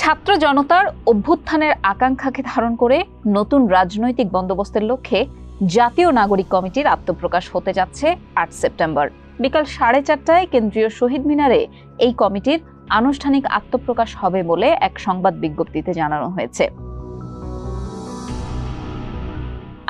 ছাত্র জনতার অভ্যুত্থানের আকাঙ্ক্ষাকে ধারণ করে নতুন রাজনৈতিক বন্দোবস্তের লক্ষ্যে জাতীয় নাগরিক কমিটির আত্মপ্রকাশ হতে যাচ্ছে ৮ সেপ্টেম্বর বিকাল ৪:৩০টায় কেন্দ্রীয় শহীদ মিনারে এই কমিটির আনুষ্ঠানিক আত্মপ্রকাশ হবে বলে এক সংবাদ বিজ্ঞপ্তিতে জানানো হয়েছে।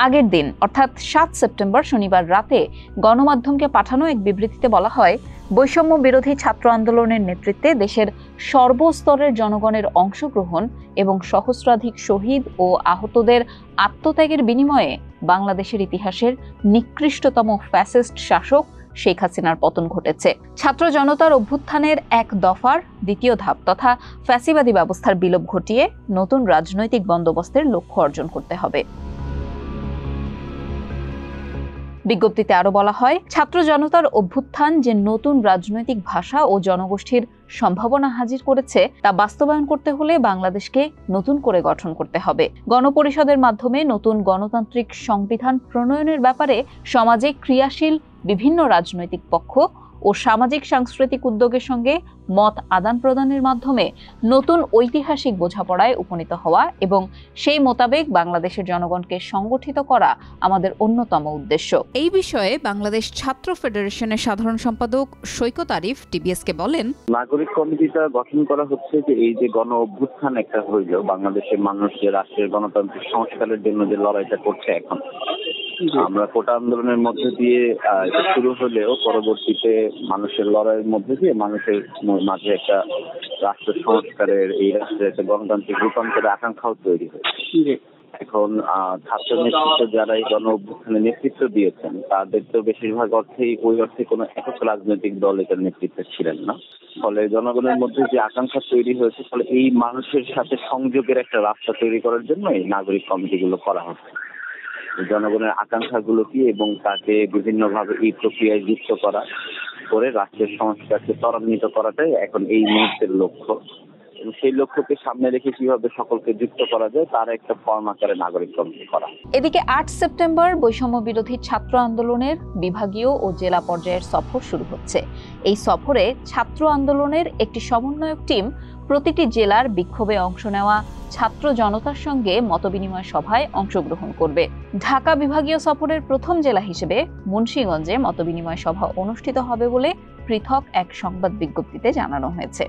আগের দিন অর্থাৎ ৭ সেপ্টেম্বর শনিবার রাতে গণমাধ্যমকে পাঠানো এক বিবৃতিতে বলা হয়, বৈষম্য বিরোধী ছাত্র আন্দোলনের নেতৃত্বে দেশের সর্বস্তরের জনগণের অংশগ্রহণ এবং সহস্রাধিক শহীদ ও আহতদের আত্মত্যাগের বিনিময়ে বাংলাদেশের ইতিহাসের নিকৃষ্টতম ফ্যাসিস্ট শাসক শেখ হাসিনার পতন ঘটেছে। ছাত্র জনতার অভ্যুত্থানের এক দফার দ্বিতীয় ধাপ তথা ফ্যাসিবাদী ব্যবস্থার বিলোপ ঘটিয়ে নতুন রাজনৈতিক বন্দোবস্তের লক্ষ্য অর্জন করতে হবে। বিজ্ঞপ্তিতে আরো বলা হয়, ছাত্র জনতার অভ্যুত্থান যে নতুন রাজনৈতিক ভাষা ও জনগোষ্ঠীর সম্ভাবনা হাজির করেছে তা বাস্তবায়ন করতে হলে বাংলাদেশকে নতুন করে গঠন করতে হবে। গণপরিষদের মাধ্যমে নতুন গণতান্ত্রিক সংবিধান প্রণয়নের ব্যাপারে সমাজে ক্রিয়াশীল বিভিন্ন রাজনৈতিক পক্ষ ও সামাজিক সাংস্কৃতিক উদ্যোগের সঙ্গে মত আদান প্রদানের মাধ্যমে নতুন ঐতিহাসিক বোঝাপড়ায় উপনীত হওয়া এবং সেই মোতাবেক বাংলাদেশের জনগণকে সংগঠিত করা আমাদের অন্যতম উদ্দেশ্য। এই বিষয়ে বাংলাদেশ ছাত্র ফেডারেশনের সাধারণ সম্পাদক সৈকত আরিফ টিবিএসকে বলেন, নাগরিক কমিটিটা গঠন করা হচ্ছে যে এই যে গণ অভ্যুত্থান একটা হইল, বাংলাদেশের মানুষ যে রাষ্ট্রের গণতান্ত্রিক সংস্কারের জন্য যে লড়াইটা করছে, এখন আমরা কোটা আন্দোলনের মধ্যে দিয়ে শুরু হলেও পরবর্তীতে মানুষের লড়াইয়ের মধ্যে দিয়ে মানুষের মাঝে একটা রাষ্ট্র সংস্কারের, এই রাষ্ট্রের একটা গণতান্ত্রিক রূপান্তরের আকাঙ্ক্ষাও তৈরি হয়েছে। এখন ছাত্র নেতৃত্ব যারা এই গণ অভ্যুত্থানে নেতৃত্ব দিয়েছেন তাদের তো বেশিরভাগ অর্থেই ওই অর্থে কোনো একক রাজনৈতিক দল এটার নেতৃত্বে ছিলেন না। ফলে জনগণের মধ্যে যে আকাঙ্ক্ষা তৈরি হয়েছে, ফলে এই মানুষের সাথে সংযোগের একটা রাস্তা তৈরি করার জন্য এই নাগরিক কমিটিগুলো করা হচ্ছে। জনগণের আকাঙ্ক্ষাগুলোকে এবং তাকে বিভিন্নভাবে এই প্রক্রিয়ায় যুক্ত করা করে রাষ্ট্রের সংস্কারকে ত্বরান্বিত করাটাই এখন এই মুহূর্তের লক্ষ্য। সেই লক্ষ্যকে সামনে রেখে কিভাবে সকলকে যুক্ত করা যায় তার একটা ফর্ম আকারে নাগরিক কমিটি করা। এদিকে ৮ সেপ্টেম্বর বৈষম্য বিরোধী ছাত্র আন্দোলনের বিভাগীয় ও জেলা পর্যায়ের সফর শুরু হচ্ছে। এই সফরে ছাত্র আন্দোলনের একটি সমন্বয়ক টিম প্রতিটি জেলার বিক্ষোভে অংশ নেওয়া ছাত্র জনতার সঙ্গে মতবিনিময় সভায় অংশগ্রহণ করবে। ঢাকা বিভাগীয় সফরের প্রথম জেলা হিসেবে মুন্সিগঞ্জে মতবিনিময় সভা অনুষ্ঠিত হবে বলে পৃথক এক সংবাদ বিজ্ঞপ্তিতে জানানো হয়েছে।